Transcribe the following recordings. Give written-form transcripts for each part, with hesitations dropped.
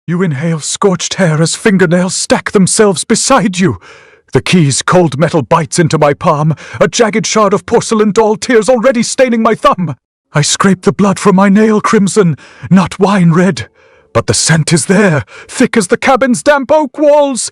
You inhale scorched hair as fingernails stack themselves beside you. The key's cold metal bites into my palm, a jagged shard of porcelain doll tears already staining my thumb. I scrape the blood from my nail crimson, not wine red. But the scent is there, thick as the cabin's damp oak walls.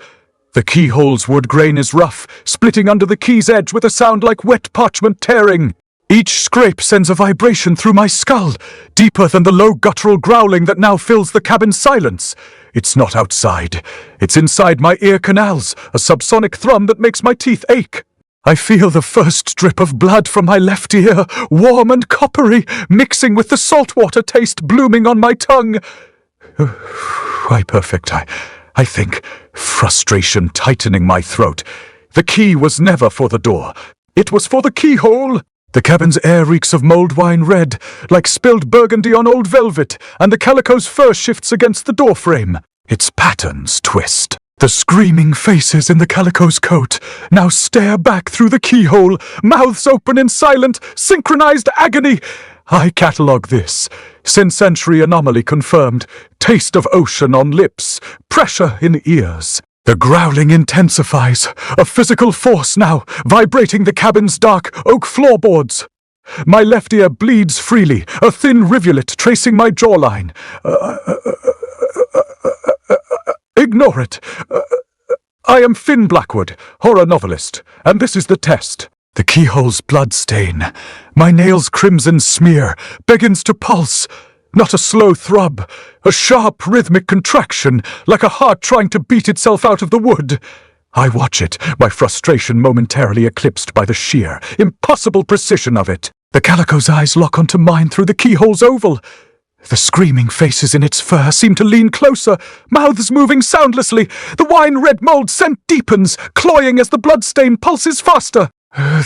The keyhole's wood grain is rough, splitting under the key's edge with a sound like wet parchment tearing. Each scrape sends a vibration through my skull, deeper than the low guttural growling that now fills the cabin's silence. It's not outside. It's inside my ear canals, a subsonic thrum that makes my teeth ache. I feel the first drip of blood from my left ear, warm and coppery, mixing with the saltwater taste blooming on my tongue. Why perfect, I think, frustration tightening my throat. The key was never for the door. It was for the keyhole. The cabin's air reeks of mulled wine red, like spilled burgundy on old velvet, and the calico's fur shifts against the doorframe. Its patterns twist. The screaming faces in the calico's coat now stare back through the keyhole, mouths open in silent, synchronized agony. I catalogue this. Sensory anomaly confirmed. Taste of ocean on lips. Pressure in ears. The growling intensifies. A physical force now, vibrating the cabin's dark oak floorboards. My left ear bleeds freely, a thin rivulet tracing my jawline. Ignore it. I am Finn Blackwood, horror novelist, and this is the test. The keyhole's blood stain, my nail's crimson smear, begins to pulse. Not a slow throb, a sharp rhythmic contraction, like a heart trying to beat itself out of the wood. I watch it, my frustration momentarily eclipsed by the sheer, impossible precision of it. The calico's eyes lock onto mine through the keyhole's oval. The screaming faces in its fur seem to lean closer, mouths moving soundlessly. The wine-red mold scent deepens, cloying as the blood-stain pulses faster.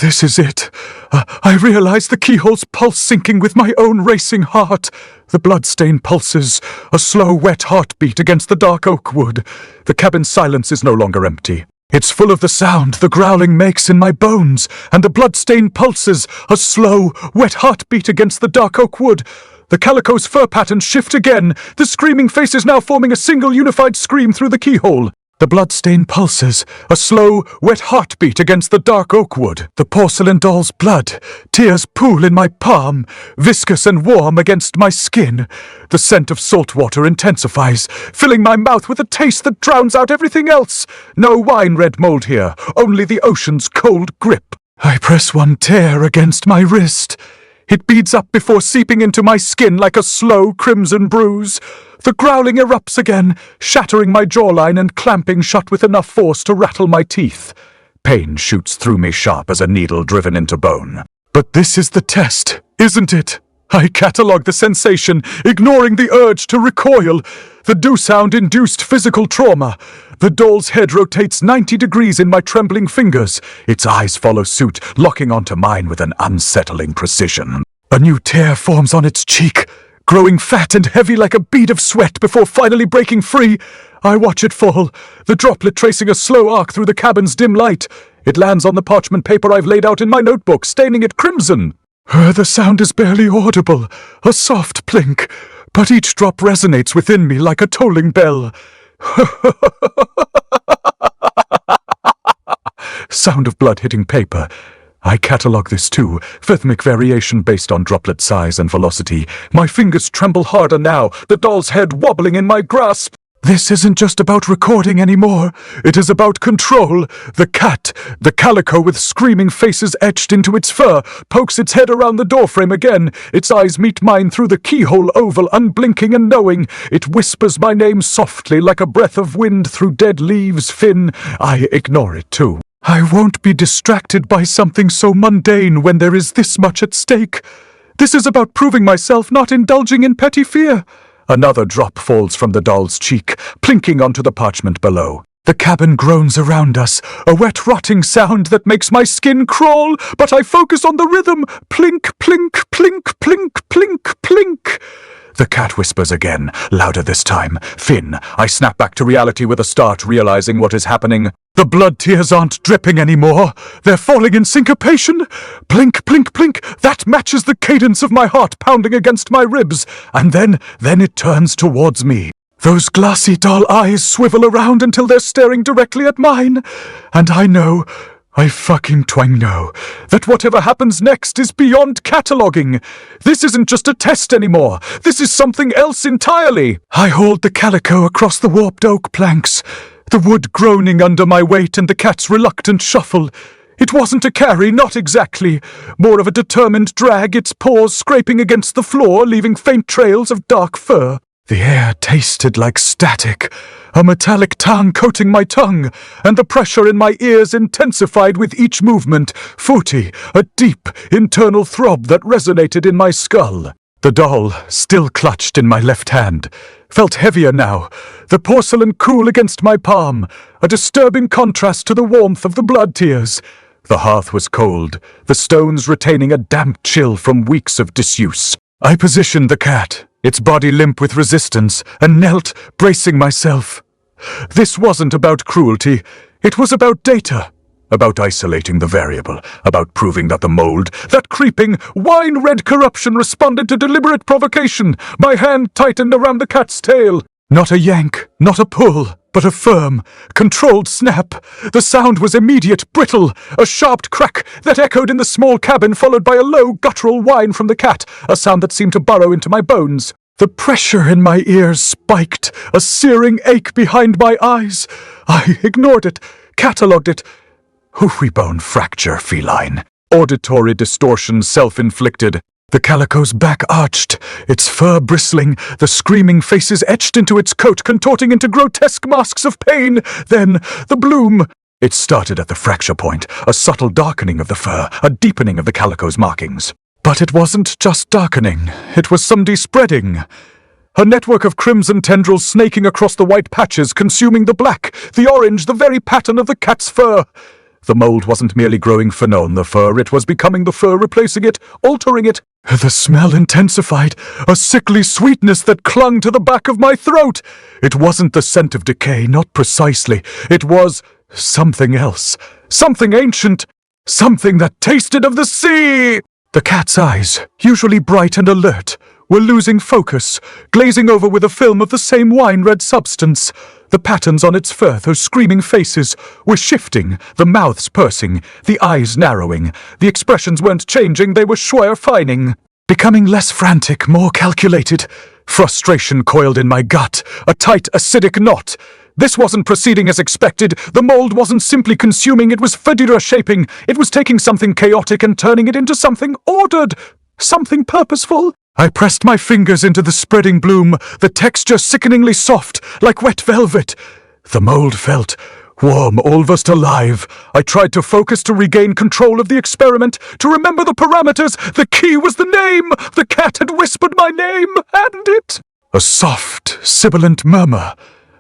This is it. I realize the keyhole's pulse syncing with my own racing heart. The blood-stain pulses, a slow, wet heartbeat against the dark oak wood. The cabin's silence is no longer empty. It's full of the sound the growling makes in my bones, and the blood-stain pulses, a slow, wet heartbeat against the dark oak wood. The calico's fur patterns shift again, the screaming faces now forming a single unified scream through the keyhole. The blood-stain pulses, a slow, wet heartbeat against the dark oak wood. The porcelain doll's blood, tears pool in my palm, viscous and warm against my skin. The scent of salt water intensifies, filling my mouth with a taste that drowns out everything else. No wine-red mold here, only the ocean's cold grip. I press one tear against my wrist. It beads up before seeping into my skin like a slow crimson bruise. The growling erupts again, shattering my jawline and clamping shut with enough force to rattle my teeth. Pain shoots through me sharp as a needle driven into bone. But this is the test, isn't it? I catalogue the sensation, ignoring the urge to recoil. The do-sound induced physical trauma. The doll's head rotates 90 degrees in my trembling fingers. Its eyes follow suit, locking onto mine with an unsettling precision. A new tear forms on its cheek, growing fat and heavy like a bead of sweat before finally breaking free. I watch it fall, the droplet tracing a slow arc through the cabin's dim light. It lands on the parchment paper I've laid out in my notebook, staining it crimson. The sound is barely audible, a soft plink, but each drop resonates within me like a tolling bell. Sound of blood hitting paper. I catalogue this too, rhythmic variation based on droplet size and velocity. My fingers tremble harder now, the doll's head wobbling in my grasp. This isn't just about recording anymore. It is about control. The cat, the calico with screaming faces etched into its fur, pokes its head around the doorframe again. Its eyes meet mine through the keyhole oval, unblinking and knowing. It whispers my name softly like a breath of wind through dead leaves. Finn. I ignore it too. I won't be distracted by something so mundane when there is this much at stake. This is about proving myself, not indulging in petty fear. Another drop falls from the doll's cheek, plinking onto the parchment below. The cabin groans around us, a wet rotting sound that makes my skin crawl, but I focus on the rhythm. Plink, plink, plink, plink, plink, plink. The cat whispers again, louder this time. Finn, I snap back to reality with a start, realizing what is happening. The blood tears aren't dripping anymore. They're falling in syncopation. Plink, plink, plink. That matches the cadence of my heart pounding against my ribs. And then it turns towards me. Those glassy doll eyes swivel around until they're staring directly at mine. And I fucking twang know, that whatever happens next is beyond cataloguing. This isn't just a test anymore. This is something else entirely. I hauled the calico across the warped oak planks, the wood groaning under my weight and the cat's reluctant shuffle. It wasn't a carry, not exactly. More of a determined drag, its paws scraping against the floor, leaving faint trails of dark fur. The air tasted like static, a metallic tongue coating my tongue, and the pressure in my ears intensified with each movement, footy, a deep, internal throb that resonated in my skull. The doll, still clutched in my left hand, felt heavier now, the porcelain cool against my palm, a disturbing contrast to the warmth of the blood tears. The hearth was cold, the stones retaining a damp chill from weeks of disuse. I positioned the cat, its body limp with resistance, and knelt, bracing myself. This wasn't about cruelty. It was about data. About isolating the variable. About proving that the mold, that creeping, wine-red corruption responded to deliberate provocation. My hand tightened around the cat's tail. Not a yank, not a pull, but a firm, controlled snap. The sound was immediate, brittle, a sharp crack that echoed in the small cabin, followed by a low, guttural whine from the cat, a sound that seemed to burrow into my bones. The pressure in my ears spiked, a searing ache behind my eyes. I ignored it, catalogued it. Hoofy bone fracture, feline. Auditory distortion self-inflicted. The calico's back arched, its fur bristling, the screaming faces etched into its coat, contorting into grotesque masks of pain. Then, the bloom. It started at the fracture point, a subtle darkening of the fur, a deepening of the calico's markings. But it wasn't just darkening, it was some despreading. A network of crimson tendrils snaking across the white patches, consuming the black, the orange, the very pattern of the cat's fur. The mold wasn't merely growing Fanon the fur, it was becoming the fur, replacing it, altering it. The smell intensified, a sickly sweetness that clung to the back of my throat. It wasn't the scent of decay, not precisely. It was something else, something ancient, something that tasted of the sea. The cat's eyes, usually bright and alert, were losing focus, glazing over with a film of the same wine-red substance. The patterns on its fur, those screaming faces, were shifting, the mouths pursing, the eyes narrowing. The expressions weren't changing, they were schwer-fining, becoming less frantic, more calculated. Frustration coiled in my gut, a tight, acidic knot. This wasn't proceeding as expected. The mold wasn't simply consuming, it was Federa-shaping. It was taking something chaotic and turning it into something ordered, something purposeful. I pressed my fingers into the spreading bloom, the texture sickeningly soft, like wet velvet. The mold felt warm, almost alive. I tried to focus to regain control of the experiment, to remember the parameters. The key was the name. The cat had whispered my name, and it... A soft, sibilant murmur.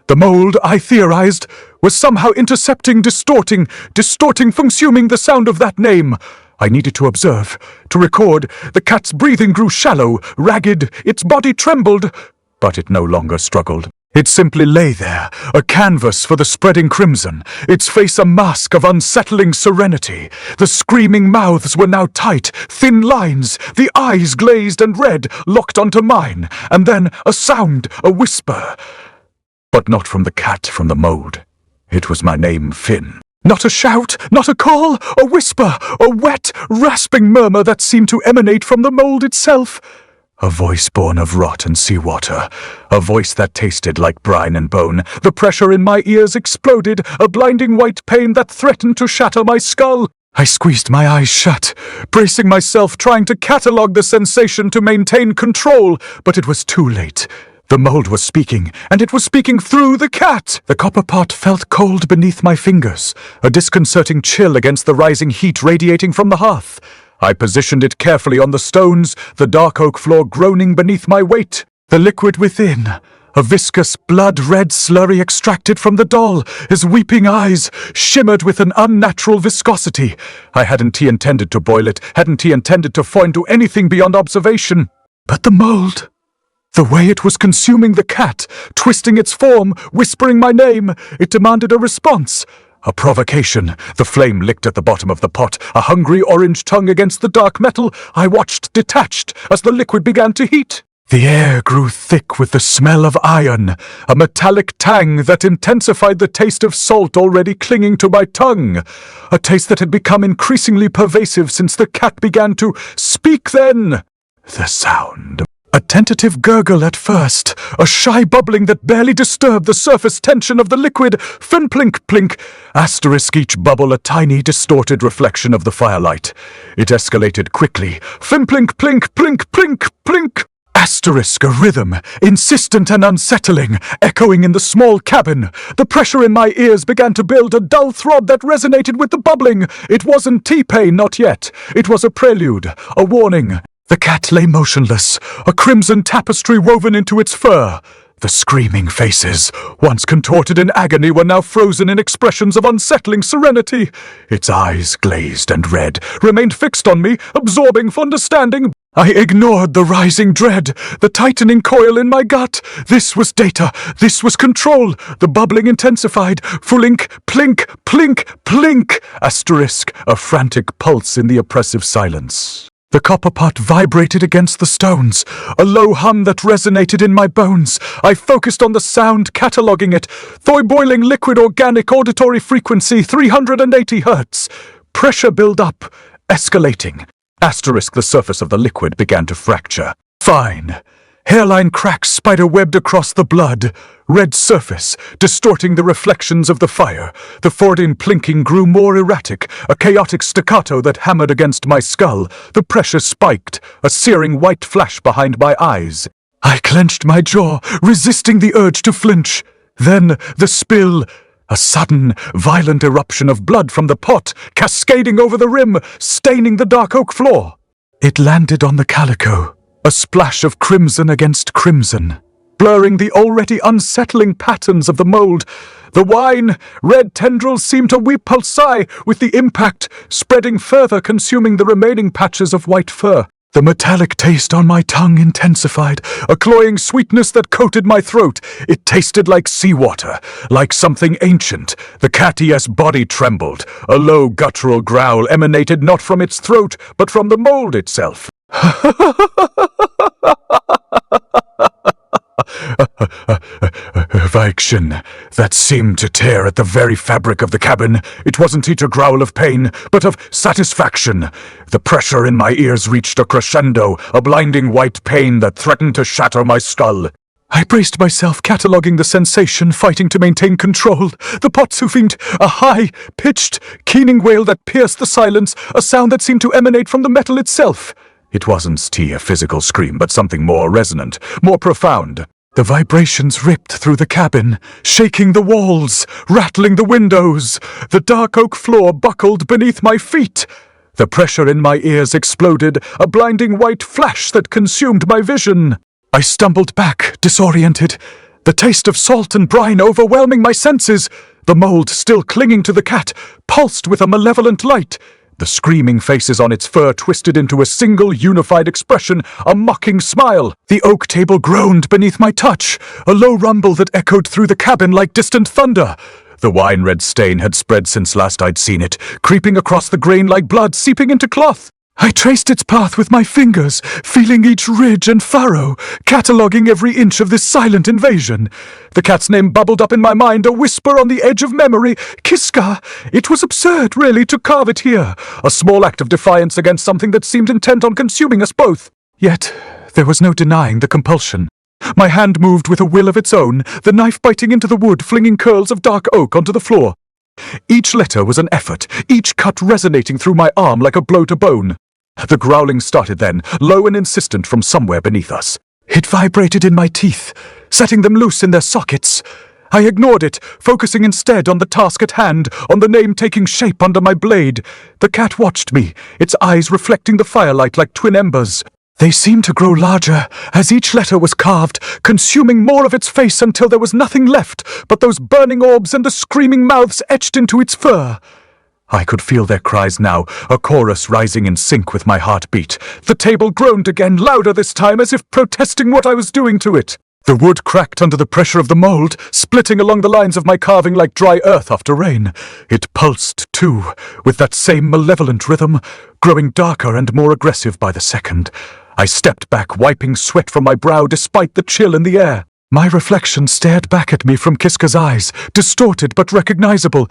The mold, I theorized, was somehow intercepting, distorting, consuming the sound of that name. I needed to observe, to record. The cat's breathing grew shallow, ragged, its body trembled, but it no longer struggled. It simply lay there, a canvas for the spreading crimson, its face a mask of unsettling serenity. The screaming mouths were now tight, thin lines, the eyes glazed and red, locked onto mine, and then a sound, a whisper. But not from the cat, from the mold. It was my name, Finn. Not a shout, not a call, a whisper, a wet, rasping murmur that seemed to emanate from the mold itself. A voice born of rot and seawater, a voice that tasted like brine and bone. The pressure in my ears exploded, a blinding white pain that threatened to shatter my skull. I squeezed my eyes shut, bracing myself, trying to catalogue the sensation to maintain control, but it was too late. The mold was speaking, and it was speaking through the cat. The copper pot felt cold beneath my fingers, a disconcerting chill against the rising heat radiating from the hearth. I positioned it carefully on the stones, the dark oak floor groaning beneath my weight. The liquid within, a viscous, blood-red slurry extracted from the doll, his weeping eyes shimmered with an unnatural viscosity. I hadn't he intended to boil it, hadn't he intended to foin to anything beyond observation. But the mold... The way it was consuming the cat, twisting its form, whispering my name, it demanded a response. A provocation. The flame licked at the bottom of the pot, a hungry orange tongue against the dark metal. I watched, detached, as the liquid began to heat. The air grew thick with the smell of iron, a metallic tang that intensified the taste of salt already clinging to my tongue, a taste that had become increasingly pervasive since the cat began to speak then. The sound. A tentative gurgle at first, a shy bubbling that barely disturbed the surface tension of the liquid. Fin plink plink. Asterisk each bubble a tiny distorted reflection of the firelight. It escalated quickly. Fin plink plink plink plink plink. Asterisk a rhythm, insistent and unsettling, echoing in the small cabin. The pressure in my ears began to build, a dull throb that resonated with the bubbling. It wasn't T-pain, not yet. It was a prelude, a warning. The cat lay motionless, a crimson tapestry woven into its fur. The screaming faces, once contorted in agony, were now frozen in expressions of unsettling serenity. Its eyes, glazed and red, remained fixed on me, absorbing for understanding. I ignored the rising dread, the tightening coil in my gut. This was data. This was control. The bubbling intensified. Flink, plink, plink, plink. Asterisk, a frantic pulse in the oppressive silence. The copper pot vibrated against the stones, a low hum that resonated in my bones. I focused on the sound, cataloguing it. Boiling liquid organic auditory frequency, 380 hertz. Pressure build up, escalating. Asterisk, the surface of the liquid began to fracture. Fine. Hairline cracks spider-webbed across the blood. Red surface, distorting the reflections of the fire. The Fordian plinking grew more erratic, a chaotic staccato that hammered against my skull. The pressure spiked, a searing white flash behind my eyes. I clenched my jaw, resisting the urge to flinch. Then the spill. A sudden, violent eruption of blood from the pot, cascading over the rim, staining the dark oak floor. It landed on the calico, a splash of crimson against crimson, blurring the already unsettling patterns of the mold. The wine, red tendrils seemed to weep pulsi with the impact, spreading further, consuming the remaining patches of white fur. The metallic taste on my tongue intensified, a cloying sweetness that coated my throat. It tasted like seawater, like something ancient. The cat-'s body trembled. A low guttural growl emanated not from its throat, but from the mold itself. Viction that seemed to tear at the very fabric of the cabin. It wasn't a growl of pain, but of satisfaction. The pressure in my ears reached a crescendo, a blinding white pain that threatened to shatter my skull. I braced myself, cataloguing the sensation, fighting to maintain control. The pot suffimed, a high-pitched, keening wail that pierced the silence, a sound that seemed to emanate from the metal itself. It wasn't a physical scream, but something more resonant, more profound. The vibrations ripped through the cabin, shaking the walls, rattling the windows. The dark oak floor buckled beneath my feet. The pressure in my ears exploded, a blinding white flash that consumed my vision. I stumbled back, disoriented, the taste of salt and brine overwhelming my senses. The mold, still clinging to the cat, pulsed with a malevolent light. The screaming faces on its fur twisted into a single unified expression, a mocking smile. The oak table groaned beneath my touch, a low rumble that echoed through the cabin like distant thunder. The wine-red stain had spread since last I'd seen it, creeping across the grain like blood seeping into cloth. I traced its path with my fingers, feeling each ridge and furrow, cataloguing every inch of this silent invasion. The cat's name bubbled up in my mind, a whisper on the edge of memory. Kiska! It was absurd, really, to carve it here. A small act of defiance against something that seemed intent on consuming us both. Yet, there was no denying the compulsion. My hand moved with a will of its own, the knife biting into the wood, flinging curls of dark oak onto the floor. Each letter was an effort, each cut resonating through my arm like a blow to bone. The growling started then, low and insistent from somewhere beneath us. It vibrated in my teeth, setting them loose in their sockets. I ignored it, focusing instead on the task at hand, on the name taking shape under my blade. The cat watched me, its eyes reflecting the firelight like twin embers. They seemed to grow larger as each letter was carved, consuming more of its face until there was nothing left but those burning orbs and the screaming mouths etched into its fur. I could feel their cries now, a chorus rising in sync with my heartbeat. The table groaned again, louder this time, as if protesting what I was doing to it. The wood cracked under the pressure of the mold, splitting along the lines of my carving like dry earth after rain. It pulsed, too, with that same malevolent rhythm, growing darker and more aggressive by the second. I stepped back, wiping sweat from my brow despite the chill in the air. My reflection stared back at me from Kiska's eyes, distorted but recognizable.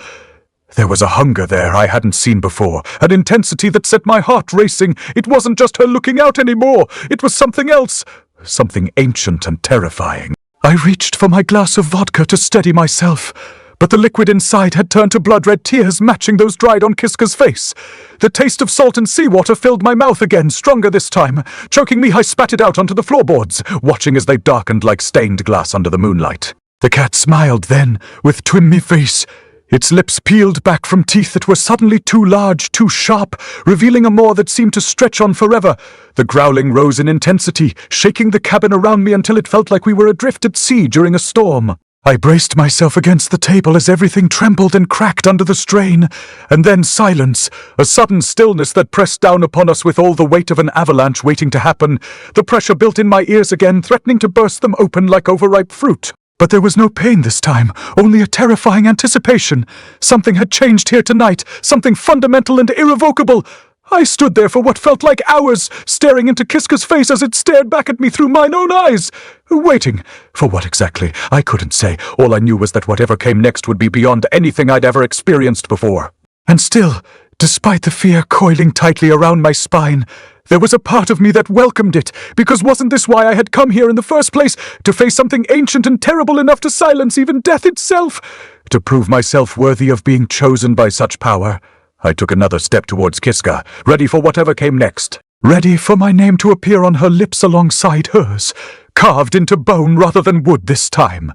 There was a hunger there I hadn't seen before, an intensity that set my heart racing. It wasn't just her looking out anymore. It was something else, something ancient and terrifying. I reached for my glass of vodka to steady myself, but the liquid inside had turned to blood-red tears matching those dried on Kiska's face. The taste of salt and seawater filled my mouth again, stronger this time. Choking me, I spat it out onto the floorboards, watching as they darkened like stained glass under the moonlight. The cat smiled then, with twimmy face, its lips peeled back from teeth that were suddenly too large, too sharp, revealing a maw that seemed to stretch on forever. The growling rose in intensity, shaking the cabin around me until it felt like we were adrift at sea during a storm. I braced myself against the table as everything trembled and cracked under the strain, and then silence, a sudden stillness that pressed down upon us with all the weight of an avalanche waiting to happen. The pressure built in my ears again, threatening to burst them open like overripe fruit. But there was no pain this time, only a terrifying anticipation. Something had changed here tonight, something fundamental and irrevocable. I stood there for what felt like hours, staring into Kiska's face as it stared back at me through mine own eyes. Waiting. For what exactly? I couldn't say. All I knew was that whatever came next would be beyond anything I'd ever experienced before. And still, despite the fear coiling tightly around my spine, there was a part of me that welcomed it, because wasn't this why I had come here in the first place? To face something ancient and terrible enough to silence even death itself? To prove myself worthy of being chosen by such power? I took another step towards Kiska, ready for whatever came next. Ready for my name to appear on her lips alongside hers, carved into bone rather than wood this time.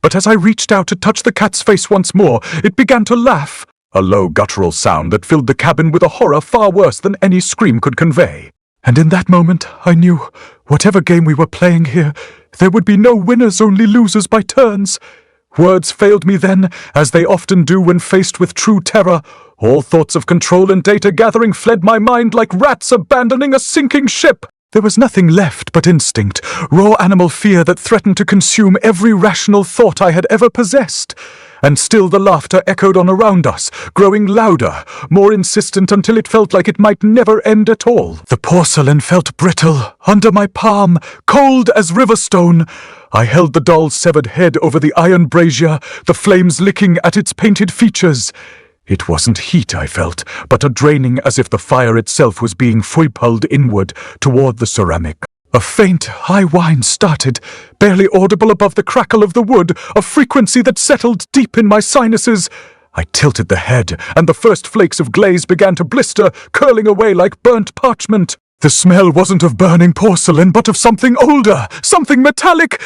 But as I reached out to touch the cat's face once more, it began to laugh. A low guttural sound that filled the cabin with a horror far worse than any scream could convey. And in that moment, I knew, whatever game we were playing here, there would be no winners, only losers by turns. Words failed me then, as they often do when faced with true terror. All thoughts of control and data gathering fled my mind like rats abandoning a sinking ship. There was nothing left but instinct, raw animal fear that threatened to consume every rational thought I had ever possessed. And still the laughter echoed on around us, growing louder, more insistent until it felt like it might never end at all. The porcelain felt brittle, under my palm, cold as river stone. I held the doll's severed head over the iron brazier, the flames licking at its painted features. It wasn't heat I felt, but a draining as if the fire itself was being pulled inward toward the ceramic. A faint, high whine started, barely audible above the crackle of the wood, a frequency that settled deep in my sinuses. I tilted the head, and the first flakes of glaze began to blister, curling away like burnt parchment. The smell wasn't of burning porcelain, but of something older, something metallic.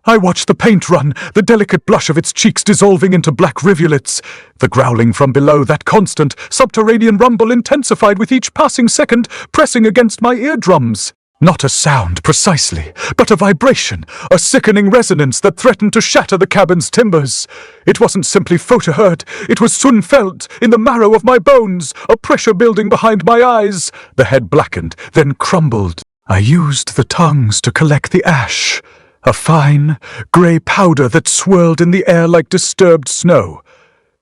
I watched the paint run, the delicate blush of its cheeks dissolving into black rivulets. The growling from below, that constant, subterranean rumble intensified with each passing second, pressing against my eardrums. Not a sound, precisely, but a vibration, a sickening resonance that threatened to shatter the cabin's timbers. It wasn't simply photo-heard, it was soon felt, in the marrow of my bones, a pressure building behind my eyes. The head blackened, then crumbled. I used the tongues to collect the ash, a fine, grey powder that swirled in the air like disturbed snow.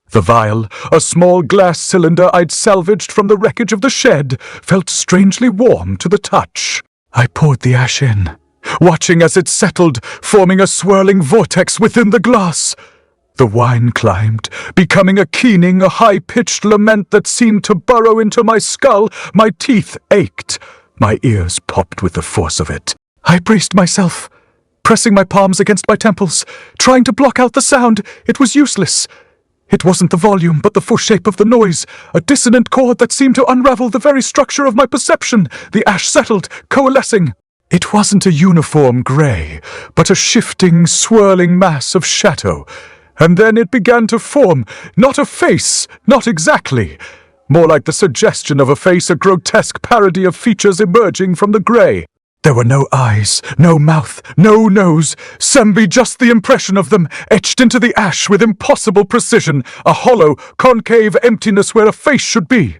The vial, a small glass cylinder I'd salvaged from the wreckage of the shed, felt strangely warm to the touch. I poured the ash in, watching as it settled, forming a swirling vortex within the glass. The wine climbed, becoming a keening, a high-pitched lament that seemed to burrow into my skull. My teeth ached. My ears popped with the force of it. I braced myself, pressing my palms against my temples, trying to block out the sound. It was useless. It wasn't the volume, but the full shape of the noise, a dissonant chord that seemed to unravel the very structure of my perception. The ash settled, coalescing. It wasn't a uniform grey, but a shifting, swirling mass of shadow. And then it began to form, not a face, not exactly. More like the suggestion of a face, a grotesque parody of features emerging from the grey. There were no eyes, no mouth, no nose, simply just the impression of them, etched into the ash with impossible precision, a hollow, concave emptiness where a face should be.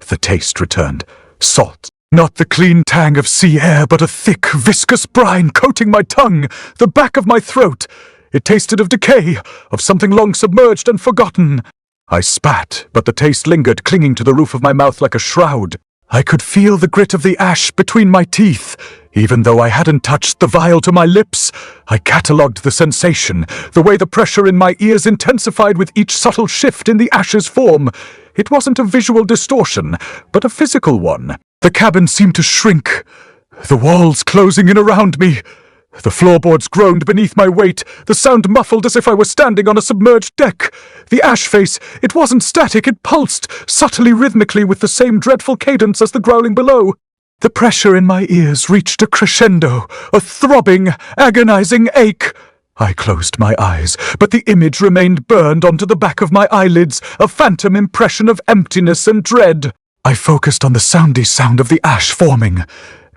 The taste returned. Salt. Not the clean tang of sea air, but a thick, viscous brine coating my tongue, the back of my throat. It tasted of decay, of something long submerged and forgotten. I spat, but the taste lingered, clinging to the roof of my mouth like a shroud. I could feel the grit of the ash between my teeth. Even though I hadn't touched the vial to my lips, I catalogued the sensation, the way the pressure in my ears intensified with each subtle shift in the ash's form. It wasn't a visual distortion, but a physical one. The cabin seemed to shrink, the walls closing in around me. The floorboards groaned beneath my weight, the sound muffled as if I were standing on a submerged deck. The ash face, it wasn't static, it pulsed, subtly rhythmically with the same dreadful cadence as the growling below. The pressure in my ears reached a crescendo, a throbbing, agonizing ache. I closed my eyes, but the image remained burned onto the back of my eyelids, a phantom impression of emptiness and dread. I focused on the soundy sound of the ash forming.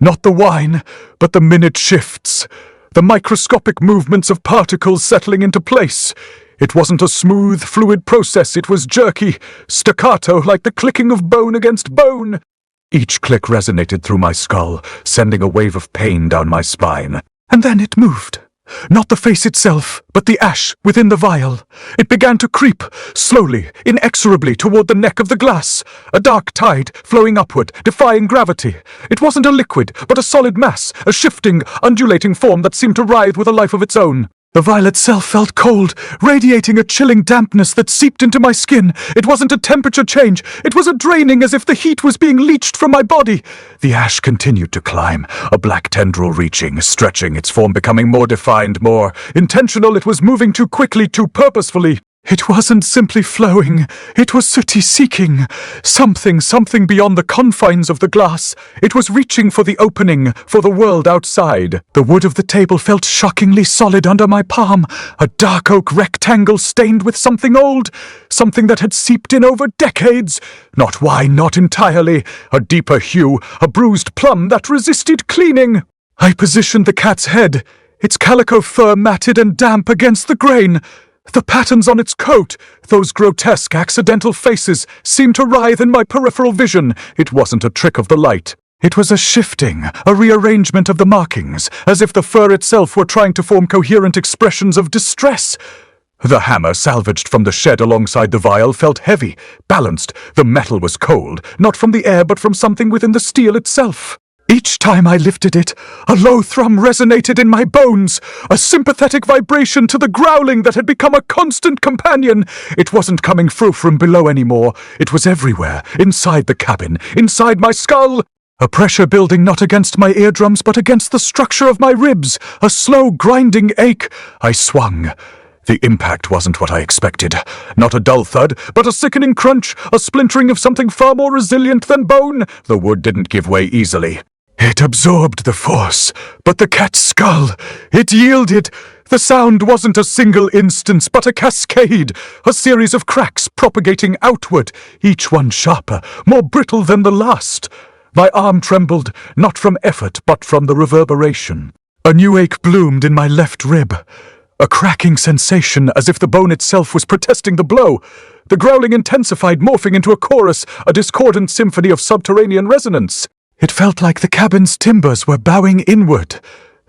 Not the whine, but the minute shifts, the microscopic movements of particles settling into place. It wasn't a smooth, fluid process, it was jerky, staccato like the clicking of bone against bone. Each click resonated through my skull, sending a wave of pain down my spine. And then it moved. Not the face itself, but the ash within the vial. It began to creep, slowly, inexorably, toward the neck of the glass. A dark tide flowing upward, defying gravity. It wasn't a liquid, but a solid mass, a shifting, undulating form that seemed to writhe with a life of its own. The vial itself felt cold, radiating a chilling dampness that seeped into my skin. It wasn't a temperature change. It was a draining as if the heat was being leached from my body. The ash continued to climb, a black tendril reaching, stretching, its form becoming more defined, more intentional. It was moving too quickly, too purposefully. It wasn't simply flowing, it was sooty seeking. Something beyond the confines of the glass. It was reaching for the opening, for the world outside. The wood of the table felt shockingly solid under my palm, a dark oak rectangle stained with something old, something that had seeped in over decades. Not wine, not entirely. A deeper hue, a bruised plum that resisted cleaning. I positioned the cat's head, its calico fur matted and damp against the grain. The patterns on its coat, those grotesque, accidental faces, seemed to writhe in my peripheral vision. It wasn't a trick of the light. It was a shifting, a rearrangement of the markings, as if the fur itself were trying to form coherent expressions of distress. The hammer salvaged from the shed alongside the vial felt heavy, balanced. The metal was cold, not from the air but from something within the steel itself. Each time I lifted it, a low thrum resonated in my bones, a sympathetic vibration to the growling that had become a constant companion. It wasn't coming through from below anymore. It was everywhere, inside the cabin, inside my skull. A pressure building not against my eardrums but against the structure of my ribs, a slow grinding ache. I swung. The impact wasn't what I expected. Not a dull thud, but a sickening crunch, a splintering of something far more resilient than bone. The wood didn't give way easily. It absorbed the force, but the cat's skull, it yielded. The sound wasn't a single instance, but a cascade, a series of cracks propagating outward, each one sharper, more brittle than the last. My arm trembled, not from effort, but from the reverberation. A new ache bloomed in my left rib, a cracking sensation as if the bone itself was protesting the blow. The growling intensified, morphing into a chorus, a discordant symphony of subterranean resonance. It felt like the cabin's timbers were bowing inward,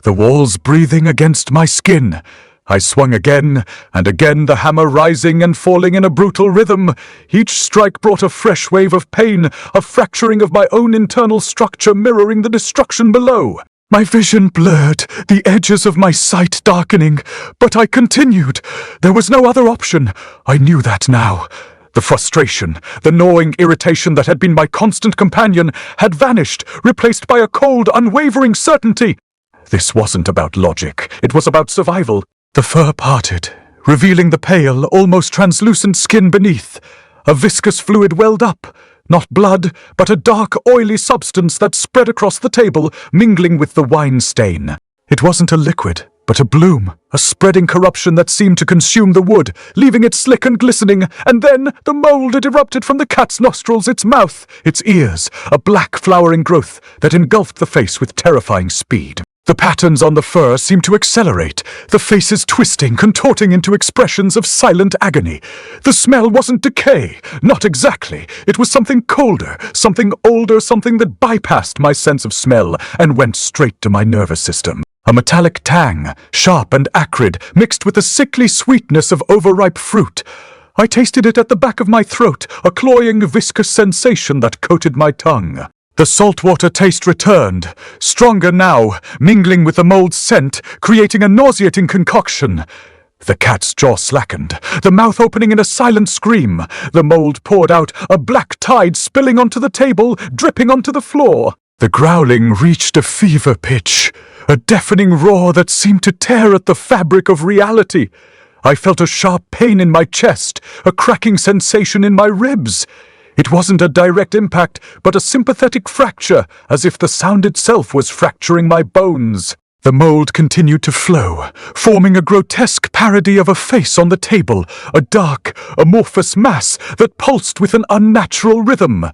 the walls breathing against my skin. I swung again, and again, the hammer rising and falling in a brutal rhythm. Each strike brought a fresh wave of pain, a fracturing of my own internal structure mirroring the destruction below. My vision blurred, the edges of my sight darkening, but I continued. There was no other option. I knew that now. The frustration, the gnawing irritation that had been my constant companion had vanished, replaced by a cold, unwavering certainty. This wasn't about logic. It was about survival. The fur parted, revealing the pale, almost translucent skin beneath. A viscous fluid welled up. Not blood, but a dark, oily substance that spread across the table, mingling with the wine stain. It wasn't a liquid, but a bloom, a spreading corruption that seemed to consume the wood, leaving it slick and glistening, and then the mold had erupted from the cat's nostrils, its mouth, its ears, a black flowering growth that engulfed the face with terrifying speed. The patterns on the fur seemed to accelerate, the faces twisting, contorting into expressions of silent agony. The smell wasn't decay, not exactly. It was something colder, something older, something that bypassed my sense of smell and went straight to my nervous system. A metallic tang, sharp and acrid, mixed with the sickly sweetness of overripe fruit. I tasted it at the back of my throat, a cloying, viscous sensation that coated my tongue. The saltwater taste returned, stronger now, mingling with the mold's scent, creating a nauseating concoction. The cat's jaw slackened, the mouth opening in a silent scream. The mold poured out, a black tide spilling onto the table, dripping onto the floor. The growling reached a fever pitch, a deafening roar that seemed to tear at the fabric of reality. I felt a sharp pain in my chest, a cracking sensation in my ribs. It wasn't a direct impact, but a sympathetic fracture, as if the sound itself was fracturing my bones. The mold continued to flow, forming a grotesque parody of a face on the table, a dark, amorphous mass that pulsed with an unnatural rhythm.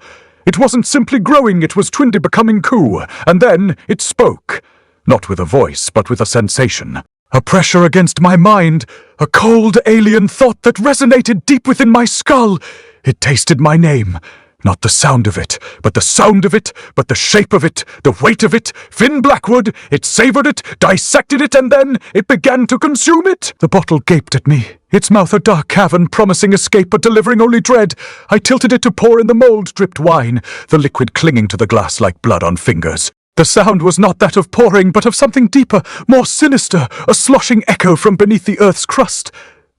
It wasn't simply growing, it was twinly becoming cool, and then it spoke. Not with a voice, but with a sensation. A pressure against my mind, a cold alien thought that resonated deep within my skull. It tasted my name. Not the sound of it, but the sound of it, but the shape of it, the weight of it. Finn Blackwood. It savored it, dissected it, and then it began to consume it. The bottle gaped at me, its mouth a dark cavern promising escape but delivering only dread. I tilted it to pour in the mold-dripped wine, the liquid clinging to the glass like blood on fingers. The sound was not that of pouring, but of something deeper, more sinister, a sloshing echo from beneath the earth's crust.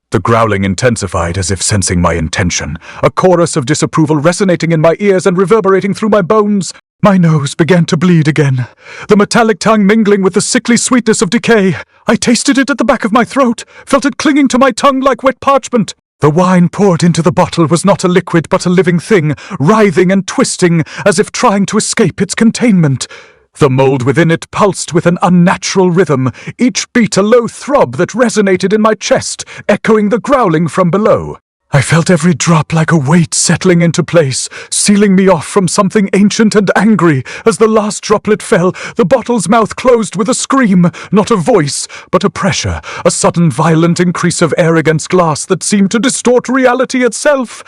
The growling intensified as if sensing my intention, a chorus of disapproval resonating in my ears and reverberating through my bones. My nose began to bleed again, the metallic tongue mingling with the sickly sweetness of decay. I tasted it at the back of my throat, felt it clinging to my tongue like wet parchment. The wine poured into the bottle was not a liquid but a living thing, writhing and twisting as if trying to escape its containment. The mold within it pulsed with an unnatural rhythm, each beat a low throb that resonated in my chest, echoing the growling from below. I felt every drop like a weight settling into place, sealing me off from something ancient and angry. As the last droplet fell, the bottle's mouth closed with a scream, not a voice, but a pressure, a sudden violent increase of air against glass that seemed to distort reality itself.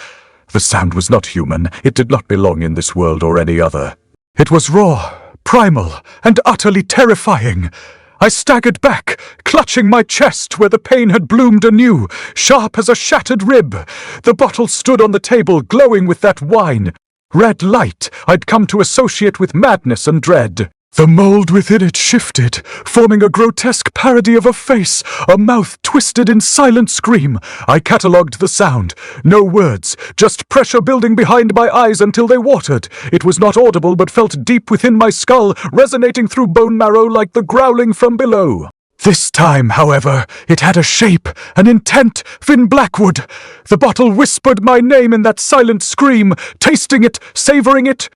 The sound was not human. It did not belong in this world or any other. It was raw, primal, and utterly terrifying. I staggered back, clutching my chest where the pain had bloomed anew, sharp as a shattered rib. The bottle stood on the table, glowing with that wine. Red light I'd come to associate with madness and dread. The mold within it shifted, forming a grotesque parody of a face, a mouth twisted in silent scream. I catalogued the sound. No words, just pressure building behind my eyes until they watered. It was not audible but felt deep within my skull, resonating through bone marrow like the growling from below. This time, however, it had a shape, an intent. Finn Blackwood. The bottle whispered my name in that silent scream, tasting it, savoring it.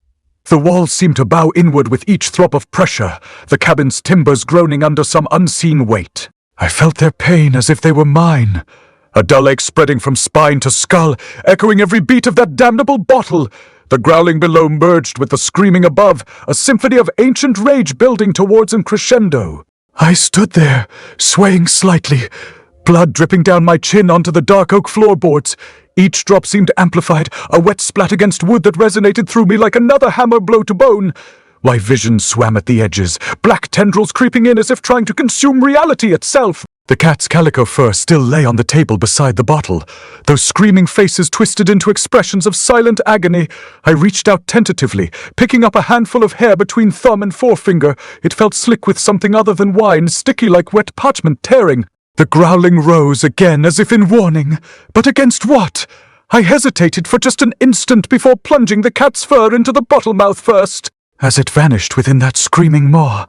The walls seemed to bow inward with each throb of pressure, the cabin's timbers groaning under some unseen weight. I felt their pain as if they were mine. A dull ache spreading from spine to skull, echoing every beat of that damnable bottle. The growling below merged with the screaming above, a symphony of ancient rage building towards a crescendo. I stood there, swaying slightly, blood dripping down my chin onto the dark oak floorboards. Each drop seemed amplified, a wet splat against wood that resonated through me like another hammer blow to bone. My vision swam at the edges, black tendrils creeping in as if trying to consume reality itself. The cat's calico fur still lay on the table beside the bottle. Those screaming faces twisted into expressions of silent agony. I reached out tentatively, picking up a handful of hair between thumb and forefinger. It felt slick with something other than wine, sticky like wet parchment tearing. The growling rose again as if in warning. But against what? I hesitated for just an instant before plunging the cat's fur into the bottle mouth first. As it vanished within that screaming maw,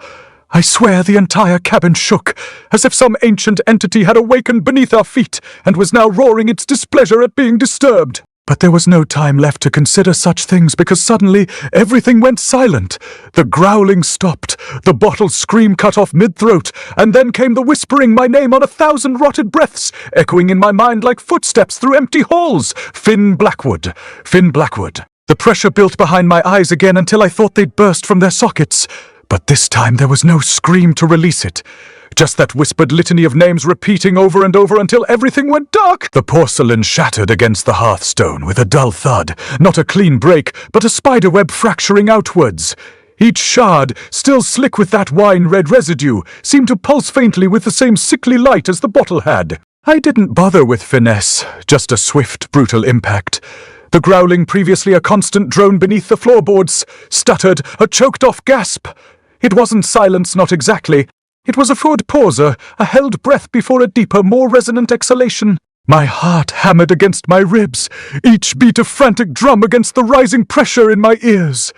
I swear the entire cabin shook, as if some ancient entity had awakened beneath our feet and was now roaring its displeasure at being disturbed. But there was no time left to consider such things because suddenly everything went silent. The growling stopped, the bottle's scream cut off mid-throat, and then came the whispering my name on 1,000 rotted breaths, echoing in my mind like footsteps through empty halls. Finn Blackwood. Finn Blackwood. The pressure built behind my eyes again until I thought they'd burst from their sockets. But this time there was no scream to release it. Just that whispered litany of names repeating over and over until everything went dark. The porcelain shattered against the hearthstone with a dull thud, not a clean break, but a spiderweb fracturing outwards. Each shard, still slick with that wine-red residue, seemed to pulse faintly with the same sickly light as the bottle had. I didn't bother with finesse, just a swift, brutal impact. The growling, previously a constant drone beneath the floorboards, stuttered, a choked-off gasp. It wasn't silence, not exactly. It was a furred pauser, a held breath before a deeper, more resonant exhalation. My heart hammered against my ribs, each beat a frantic drum against the rising pressure in my ears.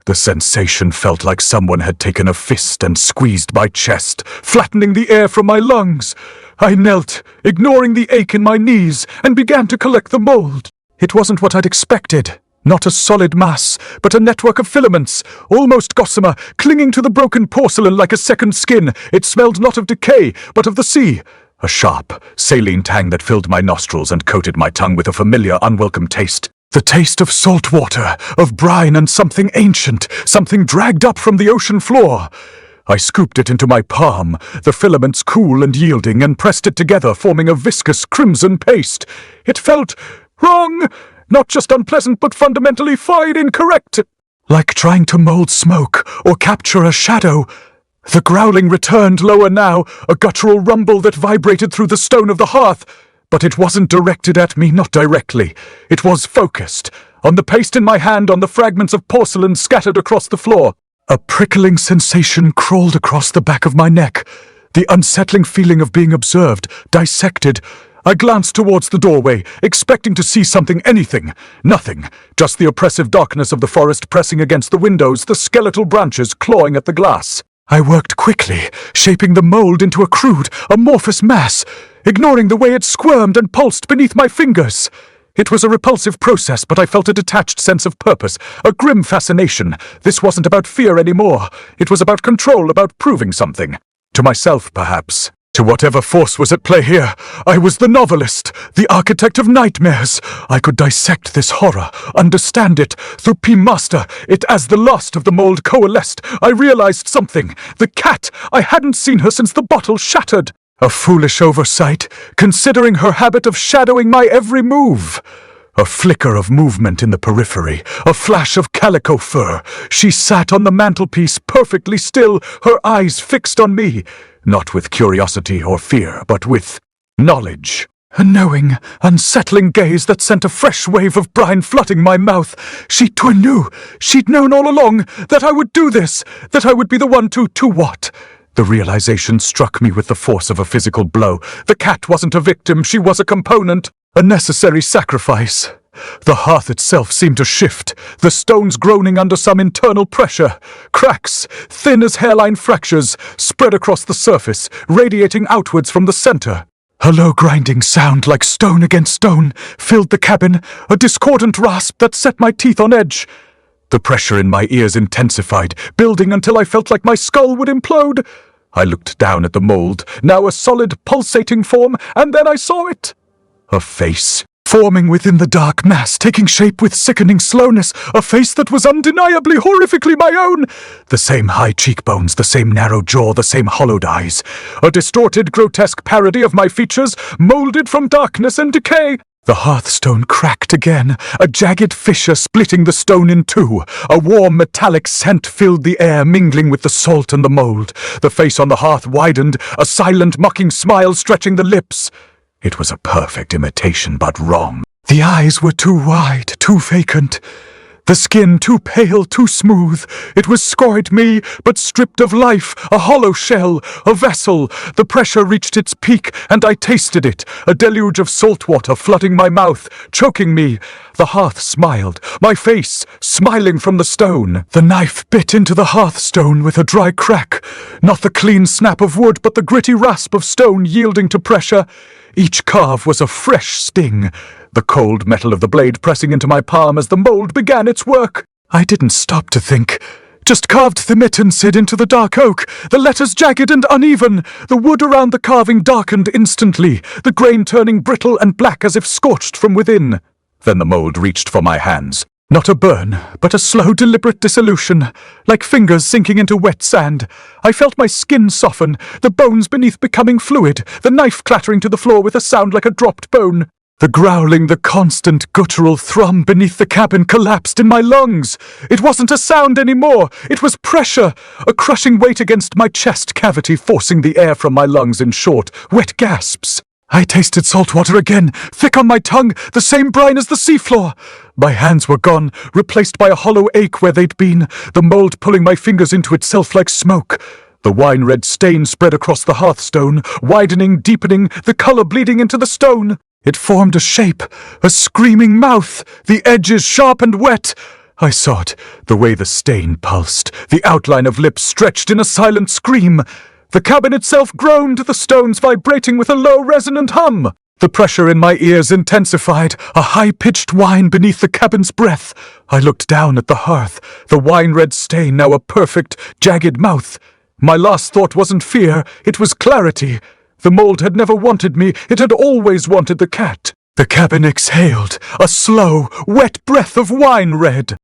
The sensation felt like someone had taken a fist and squeezed my chest, flattening the air from my lungs. I knelt, ignoring the ache in my knees, and began to collect the mold. It wasn't what I'd expected. Not a solid mass, but a network of filaments, almost gossamer, clinging to the broken porcelain like a second skin. It smelled not of decay, but of the sea. A sharp, saline tang that filled my nostrils and coated my tongue with a familiar, unwelcome taste. The taste of salt water, of brine and something ancient, something dragged up from the ocean floor. I scooped it into my palm, the filaments cool and yielding, and pressed it together, forming a viscous crimson paste. It felt wrong. Not just unpleasant, but fundamentally fine, incorrect. Like trying to mold smoke or capture a shadow. The growling returned lower now, a guttural rumble that vibrated through the stone of the hearth. But it wasn't directed at me, not directly. It was focused, on the paste in my hand, on the fragments of porcelain scattered across the floor. A prickling sensation crawled across the back of my neck. The unsettling feeling of being observed, dissected. I glanced towards the doorway, expecting to see something, anything. Nothing. Just the oppressive darkness of the forest pressing against the windows, the skeletal branches clawing at the glass. I worked quickly, shaping the mold into a crude, amorphous mass, ignoring the way it squirmed and pulsed beneath my fingers. It was a repulsive process, but I felt a detached sense of purpose, a grim fascination. This wasn't about fear anymore. It was about control, about proving something. To myself, perhaps. To whatever force was at play here. I was the novelist, the architect of nightmares. I could dissect this horror, understand it. Through P-Master, it as the last of the mold coalesced. I realized something. The cat! I hadn't seen her since the bottle shattered. A foolish oversight, considering her habit of shadowing my every move. A flicker of movement in the periphery, a flash of calico fur. She sat on the mantelpiece, perfectly still, her eyes fixed on me. Not with curiosity or fear, but with knowledge. A knowing, unsettling gaze that sent a fresh wave of brine flooding my mouth. She knew. She'd known all along that I would do this, that I would be the one to what? The realization struck me with the force of a physical blow. The cat wasn't a victim, she was a component, a necessary sacrifice. The hearth itself seemed to shift, the stones groaning under some internal pressure. Cracks, thin as hairline fractures, spread across the surface, radiating outwards from the center. A low grinding sound like stone against stone filled the cabin, a discordant rasp that set my teeth on edge. The pressure in my ears intensified, building until I felt like my skull would implode. I looked down at the mold, now a solid, pulsating form, and then I saw it. A face, forming within the dark mass, taking shape with sickening slowness, a face that was undeniably, horrifically my own. The same high cheekbones, the same narrow jaw, the same hollowed eyes. A distorted, grotesque parody of my features, molded from darkness and decay. The hearthstone cracked again, a jagged fissure splitting the stone in two. A warm metallic scent filled the air, mingling with the salt and the mold. The face on the hearth widened, a silent, mocking smile stretching the lips. It was a perfect imitation, but wrong. The eyes were too wide, too vacant. The skin too pale, too smooth. It was scored me, but stripped of life, a hollow shell, a vessel. The pressure reached its peak, and I tasted it, a deluge of salt water flooding my mouth, choking me. The hearth smiled, my face, smiling from the stone. The knife bit into the hearthstone with a dry crack. Not the clean snap of wood, but the gritty rasp of stone yielding to pressure. Each carve was a fresh sting, the cold metal of the blade pressing into my palm as the mold began its work. I didn't stop to think. Just carved the mitten, Sid, into the dark oak, the letters jagged and uneven. The wood around the carving darkened instantly, the grain turning brittle and black as if scorched from within. Then the mold reached for my hands. Not a burn, but a slow, deliberate dissolution, like fingers sinking into wet sand. I felt my skin soften, the bones beneath becoming fluid, the knife clattering to the floor with a sound like a dropped bone. The growling, the constant guttural thrum beneath the cabin collapsed in my lungs. It wasn't a sound anymore. It was pressure, a crushing weight against my chest cavity, forcing the air from my lungs in short, wet gasps. I tasted salt water again, thick on my tongue, the same brine as the seafloor. My hands were gone, replaced by a hollow ache where they'd been, the mold pulling my fingers into itself like smoke. The wine-red stain spread across the hearthstone, widening, deepening, the colour bleeding into the stone. It formed a shape, a screaming mouth, the edges sharp and wet. I saw it, the way the stain pulsed, the outline of lips stretched in a silent scream. The cabin itself groaned, the stones vibrating with a low resonant hum. The pressure in my ears intensified, a high-pitched whine beneath the cabin's breath. I looked down at the hearth, the wine-red stain now a perfect, jagged mouth. My last thought wasn't fear, it was clarity. The mold had never wanted me, it had always wanted the cat. The cabin exhaled, a slow, wet breath of wine red.